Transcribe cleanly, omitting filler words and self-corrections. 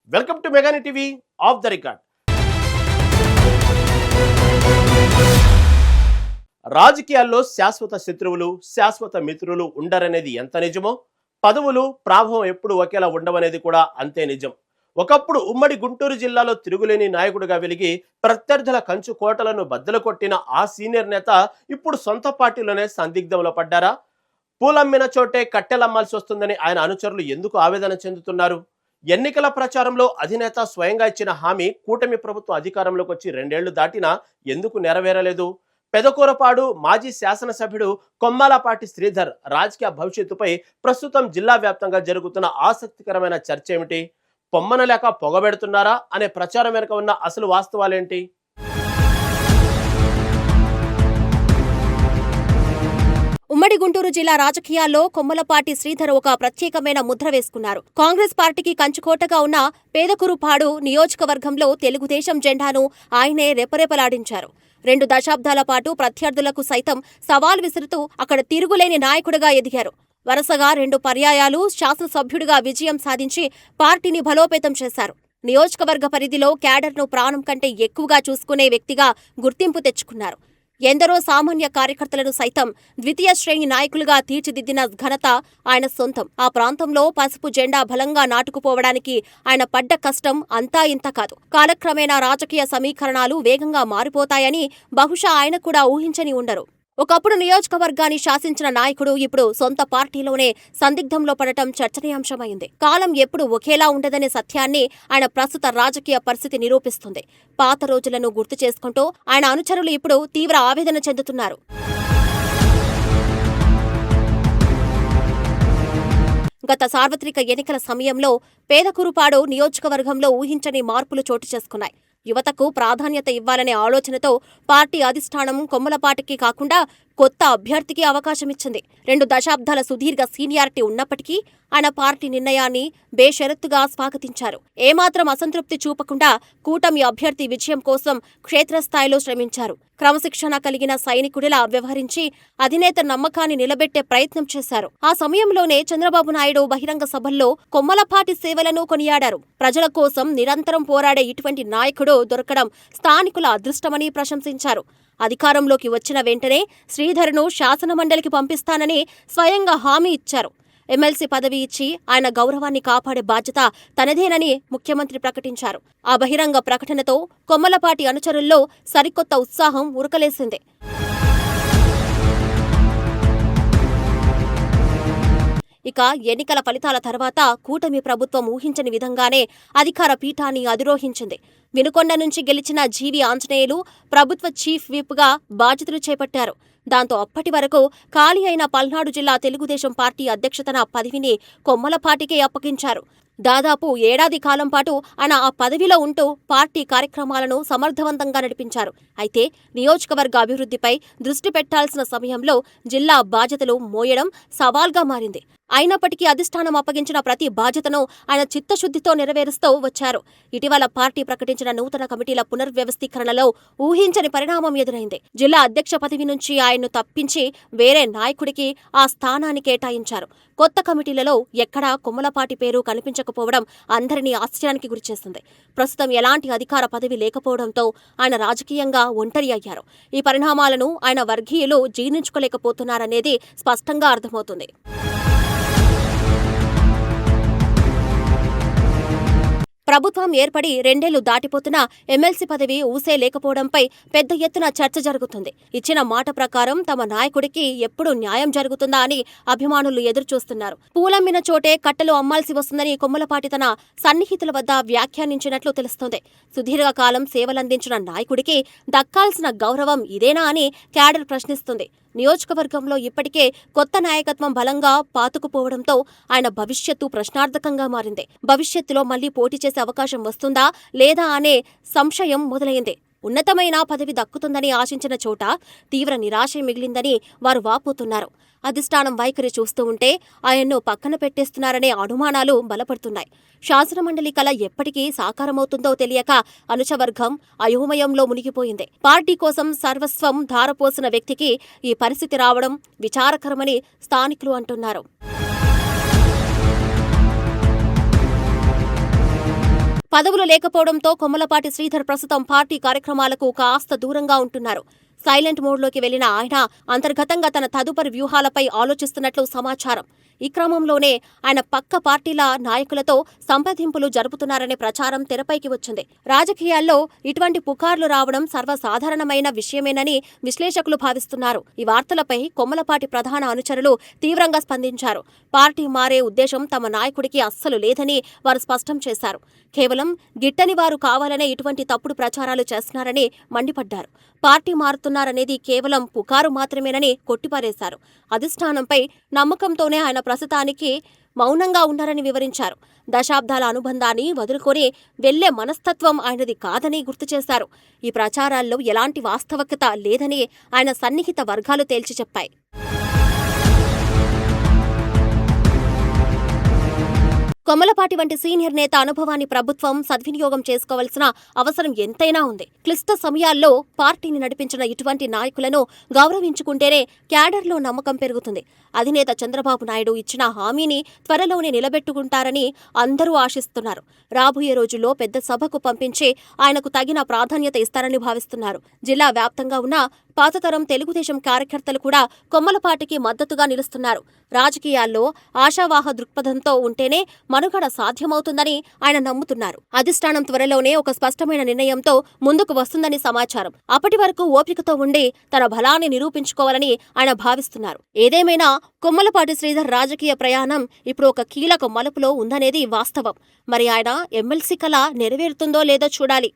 Welcome to మెగాని TV of the record. రాజకీయాల్లో శాశ్వత శత్రువులు, శాశ్వత మిత్రులు ఉండరనేది ఎంత నిజమో, పదవులు, ప్రాభవం ఎప్పుడు ఒకేలా ఉండవనేది కూడా అంతే నిజం. ఒకప్పుడు ఉమ్మడి గుంటూరు జిల్లాలో తిరుగులేని నాయకుడిగా వెలిగి ప్రత్యర్థుల కంచు కోటలను బద్దలు కొట్టిన ఆ సీనియర్ నేత ఇప్పుడు సొంత పార్టీలోనే సందిగ్ధంలో పడ్డారా? పూలమ్మిన చోటే కట్టెలమ్మాల్సి వస్తుందని ఆయన అనుచరులు ఎందుకు ఆవేదన చెందుతున్నారు? ఎన్నికల ప్రచారంలో అధినేత స్వయంగా ఇచ్చిన హామీ కూటమి ప్రభుత్వం అధికారంలోకి వచ్చి 2 ఏళ్లు దాటినా ఎందుకు నెరవేరలేదు? పెదకూరపాడు మాజీ శాసనసభ్యుడు కొమ్మాలపాటి శ్రీధర్ రాజకీయ భవిష్యత్తుపై ప్రస్తుతం జిల్లా వ్యాప్తంగా జరుగుతున్న ఆసక్తికరమైన చర్చ ఏమిటి? పొమ్మన లేక పొగబెడుతున్నారా అనే ప్రచారం వెనుక ఉన్న అసలు వాస్తవాలేంటి? ఉమ్మడి గుంటూరు జిల్లా రాజకీయాల్లో కొమ్మలపాటి శ్రీధర్ ఒక ప్రత్యేకమైన ముద్ర వేసుకున్నారు. కాంగ్రెస్ పార్టీకి కంచుకోటగా ఉన్న పేదకురుపాడు నియోజకవర్గంలో తెలుగుదేశం జెండాను ఆయనే రెపరెపలాడించారు. 2 దశాబ్దాల పాటు ప్రత్యర్థులకు సైతం సవాల్ విసురుతూ అక్కడ తిరుగులేని నాయకుడిగా ఎదిగారు. వరుసగా 2 పర్యాయాలు శాసనసభ్యుడిగా విజయం సాధించి పార్టీని బలోపేతం చేశారు. నియోజకవర్గ పరిధిలో క్యాడర్ను ప్రాణం కంటే ఎక్కువగా చూసుకునే వ్యక్తిగా గుర్తింపు తెచ్చుకున్నారు. ఎందరో సామాన్య కార్యకర్తలను సైతం ద్వితీయ శ్రేణి నాయకులుగా తీర్చిదిద్దిన ఘనత ఆయన సొంతం. ఆ ప్రాంతంలో పసుపు జెండా బలంగా నాటుకుపోవడానికి ఆయన పడ్డ కష్టం అంతా ఇంత కాదు. కాలక్రమేణా రాజకీయ సమీకరణాలు వేగంగా మారిపోతాయని బహుశా ఆయన కూడా ఊహించని ఉండరు. ఒకప్పుడు నియోజకవర్గాన్ని శాసించిన నాయకుడు ఇప్పుడు సొంత పార్టీలోనే సందిగ్ధంలో పడటం చర్చనీయాంశమైంది. కాలం ఎప్పుడు ఒకేలా ఉండదనే సత్యాన్ని ఆయన ప్రస్తుత రాజకీయ పరిస్థితి నిరూపిస్తుంది. పాత రోజులను గుర్తు చేసుకుంటూ ఆయన అనుచరులు ఇప్పుడు తీవ్ర ఆవేదన చెందుతున్నారు. గత సార్వత్రిక ఎన్నికల సమయంలో పేదకురుపాడు నియోజకవర్గంలో ఊహించని మార్పులు చోటు చేసుకున్నాయి. యువతకు ప్రాధాన్యత ఇవ్వాలనే ఆలోచనతో పార్టీ అధిష్టానం కొమ్మలపాటికి కాకుండా కొత్త అభ్యర్థికి అవకాశమిచ్చింది. 2 దశాబ్దాల సుదీర్ఘ సీనియారిటీ ఉన్నప్పటికీ ఆయన పార్టీ నిర్ణయాన్ని బేషరతుగా స్వాగతించారు. ఏమాత్రం అసంతృప్తి చూపకుండా కూటమి అభ్యర్థి విజయం కోసం క్షేత్రస్థాయిలో శ్రమించారు. క్రమశిక్షణ కలిగిన సైనికుడిలా వ్యవహరించి అధినేత నమ్మకాన్ని నిలబెట్టే ప్రయత్నం చేశారు. ఆ సమయంలోనే చంద్రబాబు నాయుడు బహిరంగ సభల్లో కొమ్మలపాటి సేవలను కొనియాడారు. ప్రజల కోసం నిరంతరం పోరాడే ఇటువంటి నాయకుడు దొరకడం స్థానికుల అదృష్టమని ప్రశంసించారు. అధికారంలోకి వచ్చిన వెంటనే శ్రీధర్ను శాసనమండలికి పంపిస్తానని స్వయంగా హామీ ఇచ్చారు. ఎమ్మెల్సీ పదవి ఇచ్చి ఆయన గౌరవాన్ని కాపాడే బాధ్యత తనదేనని ముఖ్యమంత్రి ప్రకటించారు. ఆ బహిరంగ ప్రకటనతో కొమ్మలపాటి అనుచరుల్లో సరికొత్త ఉత్సాహం ఉరకలేసింది. ఇక ఎన్నికల ఫలితాల తర్వాత కూటమి ప్రభుత్వం ఊహించని విధంగానే అధికార పీఠాన్ని అధిరోహించింది. వినుకొండ నుంచి గెలిచిన జీవి ఆంజనేయులు ప్రభుత్వ చీఫ్ విప్గా బాధ్యతలు చేపట్టారు. దాంతో అప్పటి వరకు ఖాళీ అయిన పల్నాడు జిల్లా తెలుగుదేశం పార్టీ అధ్యక్షతన పదవిని కొమ్మలపాటికే అప్పగించారు. దాదాపు 1 ఏడాది కాలం పాటు ఆయన ఆ పదవిలో ఉంటూ పార్టీ కార్యక్రమాలను సమర్థవంతంగా నడిపించారు. అయితే నియోజకవర్గ అభివృద్ధిపై దృష్టి పెట్టాల్సిన సమయంలో జిల్లా బాధ్యతలు మోయడం సవాల్గా మారింది. అయినప్పటికీ అధిష్టానం అప్పగించిన ప్రతి బాధ్యతను ఆయన చిత్తశుద్ధితో నెరవేరుస్తూ వచ్చారు. ఇటీవల పార్టీ ప్రకటించిన నూతన కమిటీల పునర్వ్యవస్థీకరణలో ఊహించని పరిణామం ఎదురైంది. జిల్లా అధ్యక్ష పదవి నుంచి ఆయన్ను తప్పించి వేరే నాయకుడికి ఆ స్థానాన్ని కేటాయించారు. కొత్త కమిటీలలో ఎక్కడా కొమ్మలపాటి పేరు కనిపించకపోవడం అందరినీ ఆశ్చర్యానికి గురిచేస్తుంది. ప్రస్తుతం ఎలాంటి అధికార పదవి లేకపోవడంతో ఆయన రాజకీయంగా ఒంటరి అయ్యారు. ఈ పరిణామాలను ఆయన వర్గీయులు జీర్ణించుకోలేకపోతున్నారనేది స్పష్టంగా అర్థమవుతుంది. ప్రభుత్వం ఏర్పడి 2 ఏళ్లు దాటిపోతున్నా ఎమ్మెల్సీ పదవి ఊసే లేకపోవడంపై పెద్ద ఎత్తున చర్చ జరుగుతుంది. ఇచ్చిన మాట ప్రకారం తమ నాయకుడికి ఎప్పుడు న్యాయం జరుగుతుందా అని అభిమానులు ఎదురుచూస్తున్నారు. పూలమ్మిన చోటే కట్టెలు అమ్మాల్సి వస్తుందని కొమ్మలపాటి తన సన్నిహితుల వద్ద వ్యాఖ్యానించినట్లు తెలుస్తోంది. సుదీర్ఘకాలం సేవలందించిన నాయకుడికి దక్కాల్సిన గౌరవం ఇదేనా అని క్యాడర్ ప్రశ్నిస్తుంది. నియోజకవర్గంలో ఇప్పటికే కొత్త నాయకత్వం బలంగా పాతుకుపోవడంతో ఆయన భవిష్యత్తు ప్రశ్నార్థకంగా మారింది. భవిష్యత్తులో మళ్లీ పోటీ చేసే అవకాశం వస్తుందా లేదా అనే సంశయం మొదలైంది. ఉన్నతమైన పదవి దక్కుతుందని ఆశించిన చోట తీవ్ర నిరాశ మిగిలిందని వారు వాపోతున్నారు. అధిష్టానం వైఖరి చూస్తూ ఉంటే ఆయన్ను పక్కన పెట్టేస్తున్నారనే అనుమానాలు బలపడుతున్నాయి. శాసనమండలి కల ఎప్పటికీ సాకారమవుతుందో తెలియక అనుచవర్గం అయోమయంలో మునిగిపోయింది. పార్టీ కోసం సర్వస్వం ధారపోసిన వ్యక్తికి ఈ పరిస్థితి రావడం విచారకరమని స్థానికులు అంటున్నారు. పదవులు లేకపోవడంతో కొమ్మలపాటి శ్రీధర్ ప్రస్తుతం పార్టీ కార్యక్రమాలకు కాస్త దూరంగా ఉంటున్నారు. సైలెంట్ మోడ్లోకి వెళ్లిన ఆయన అంతర్గతంగా తన తదుపరి వ్యూహాలపై ఆలోచిస్తున్నట్లు సమాచారం. ఈ క్రమంలోనే ఆయన పక్క పార్టీల నాయకులతో సంప్రదింపులు జరుపుతున్నారనే ప్రచారం తెరపైకి వచ్చింది. రాజకీయాల్లో ఇటువంటి పుకార్లు రావడం సర్వసాధారణమైన విషయమేనని విశ్లేషకులు భావిస్తున్నారు. ఈ వార్తలపై కొమ్మలపాటి ప్రధాన అనుచరులు తీవ్రంగా స్పందించారు. పార్టీ మారే ఉద్దేశం తమ నాయకుడికి అస్సలు లేదని వారు స్పష్టం చేశారు. కేవలం గిట్టని వారు కావాలనే ఇటువంటి తప్పుడు ప్రచారాలు చేస్తున్నారని మండిపడ్డారు. పార్టీ మారుతున్నారనేది కేవలం పుకారు మాత్రమేనని కొట్టిపారేశారు. అధిష్టానంపై నమ్మకంతోనే ఆయన ప్రస్తుతానికి మౌనంగా ఉన్నారని వివరించారు. దశాబ్దాల అనుబంధాన్ని వదులుకొని వెళ్లే మనస్తత్వం ఆయనది కాదని గుర్తు చేశారు. ఈ ప్రచారాల్లో ఎలాంటి వాస్తవికత లేదని ఆయన సన్నిహిత వర్గాలు తేల్చి చెప్పాయి. కొమ్మలపాటి వంటి సీనియర్ నేత అనుభవాన్ని ప్రభుత్వం సద్వినియోగం చేసుకోవాల్సిన అవసరం ఎంతైనా ఉంది. క్లిష్ట సమయాల్లో పార్టీని నడిపించిన ఇటువంటి నాయకులను గౌరవించుకుంటేనే క్యాడర్లో నమ్మకం పెరుగుతుంది. అధినేత చంద్రబాబు నాయుడు ఇచ్చిన హామీని త్వరలోనే నిలబెట్టుకుంటారని అందరూ ఆశిస్తున్నారు. రాబోయే రోజుల్లో పెద్ద సభకు పంపించి ఆయనకు తగిన ప్రాధాన్యత ఇస్తారని భావిస్తున్నారు. జిల్లా వ్యాప్తంగా ఉన్న పాతతరం తెలుగుదేశం కార్యకర్తలు కూడా కొమ్మలపాటికి మద్దతుగా నిలుస్తున్నారు. రాజకీయాల్లో ఆశావాహ దృక్పథంతో ఉంటేనే మనుగడ సాధ్యమవుతుందని ఆయన నమ్ముతున్నారు. అధిష్టానం త్వరలోనే ఒక స్పష్టమైన నిర్ణయంతో ముందుకు వస్తుందని సమాచారం. అప్పటి వరకు ఓపికతో ఉండి తన బలాన్ని నిరూపించుకోవాలని ఆయన భావిస్తున్నారు. ఏదేమైనా కొమ్మలపాటి శ్రీధర్ రాజకీయ ప్రయాణం ఇప్పుడు ఒక కీలక మలుపులో ఉందనేది వాస్తవం. మరి ఆయన ఎమ్మెల్సీ కల నెరవేరుతుందో లేదో చూడాలి.